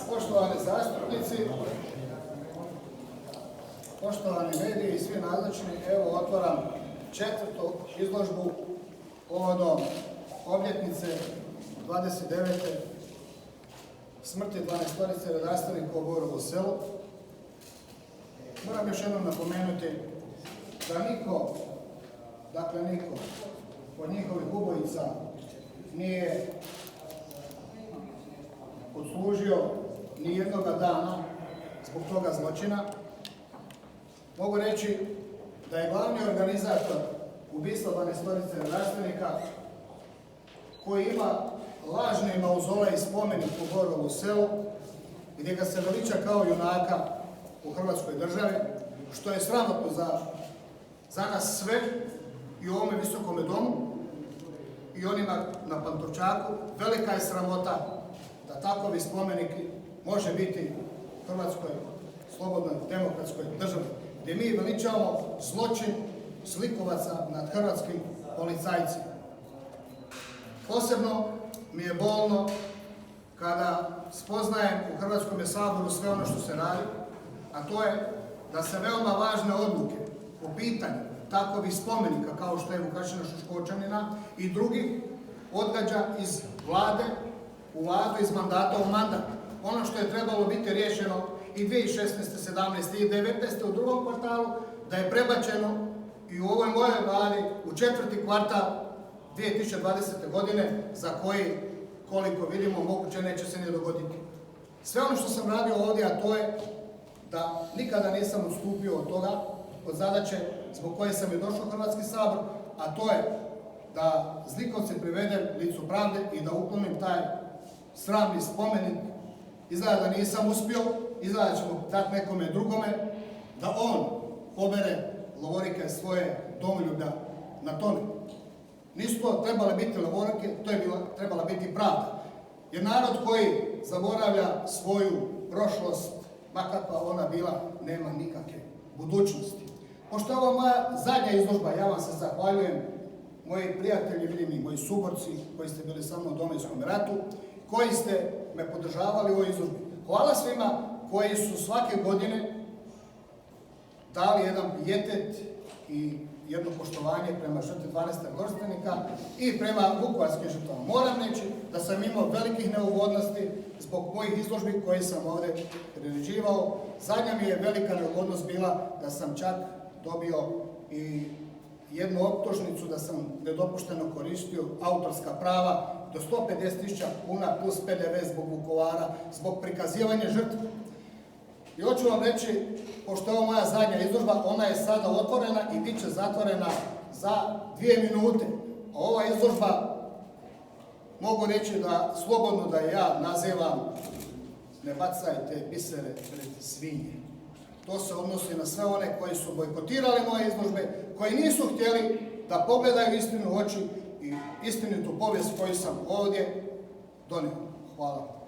Poštovani zastupnici, poštovani mediji i svi nazočni, evo otvaram četvrtu izložbu povodom obljetnice 29. smrti 12 redarstvenika u Borovu Selu. Moram još jednom napomenuti da niko od njihovih ubojica nije odslužio ni jednoga dana zbog toga zločina. Mogu reći da je glavni organizator ubistva 12 redarstvenika, koji ima lažni mauzolej i spomenik u Borovu Selu, gdje ga se veliča kao junaka u Hrvatskoj državi, što je sramotno za nas sve i u ovome visokome domu i onima na Pantovčaku. Velika je sramota da takovi spomenik može biti u Hrvatskoj slobodnoj demokratskoj državi, gdje mi veličamo zločin zlikovaca nad hrvatskim policajcima. Posebno mi je bolno kada spoznajem u Hrvatskom saboru sve ono što se radi, a to je da se veoma važne odluke po pitanju takovih spomenika kao što je Vukašina Šoškočanina i drugih odgađa iz vlade u vladu, iz mandata u mandat. Ono što je trebalo biti riješeno i 2016. 17. i 2019. u drugom kvartalu, da je prebačeno i u ovoj mojoj vladi u četvrti kvartal 2020. godine, za koji, koliko vidimo, moguće neće se ni dogoditi. Sve ono što sam radio ovdje, a to je da nikada nisam odstupio od toga, od zadaće zbog koje sam i došao u Hrvatski sabor, a to je da zlikovce privedem licu pravde i da uklonim taj sramni spomenik. Izgleda da nisam uspio, izgleda da ćemo dati nekome drugome, da on pobere lovorike svoje domoljublja na tome. Nisu to trebale biti lovorike, to je trebala biti pravda. Jer narod koji zaboravlja svoju prošlost, makakva ona bila, nema nikakve budućnosti. Pošto je ovo moja zadnja izložba, ja vam se zahvaljujem, moji prijatelji, vidim i moji suborci koji ste bili sa mnom u Domovinskom ratu, koji ste me podržavali u ovoj izložbi. Hvala svima koji su svake godine dali jedan pijetet i jedno poštovanje prema žrtvi 12 redarstvenika i prema vukovarskim žrtvama. Moram reći da sam imao velikih neugodnosti zbog mojih izložbi koje sam ovdje priređivao. Zadnja mi je velika neugodnost bila da sam čak dobio i jednu optužnicu da sam nedopušteno koristio autorska prava do 150.000 kuna plus PDV zbog Vukovara, zbog prikazivanja žrtve. I hoću vam reći, pošto je ovo moja zadnja izložba, ona je sada otvorena i bit će zatvorena za 2 minute. A ova izložba, mogu reći da slobodno da ja nazivam "Ne bacajte bisere pred svinje". To se odnosi na sve one koji su bojkotirali moje izložbe, koji nisu htjeli da pogledaju istinu u oči i istinitu povijest koju sam ovdje donio. Hvala.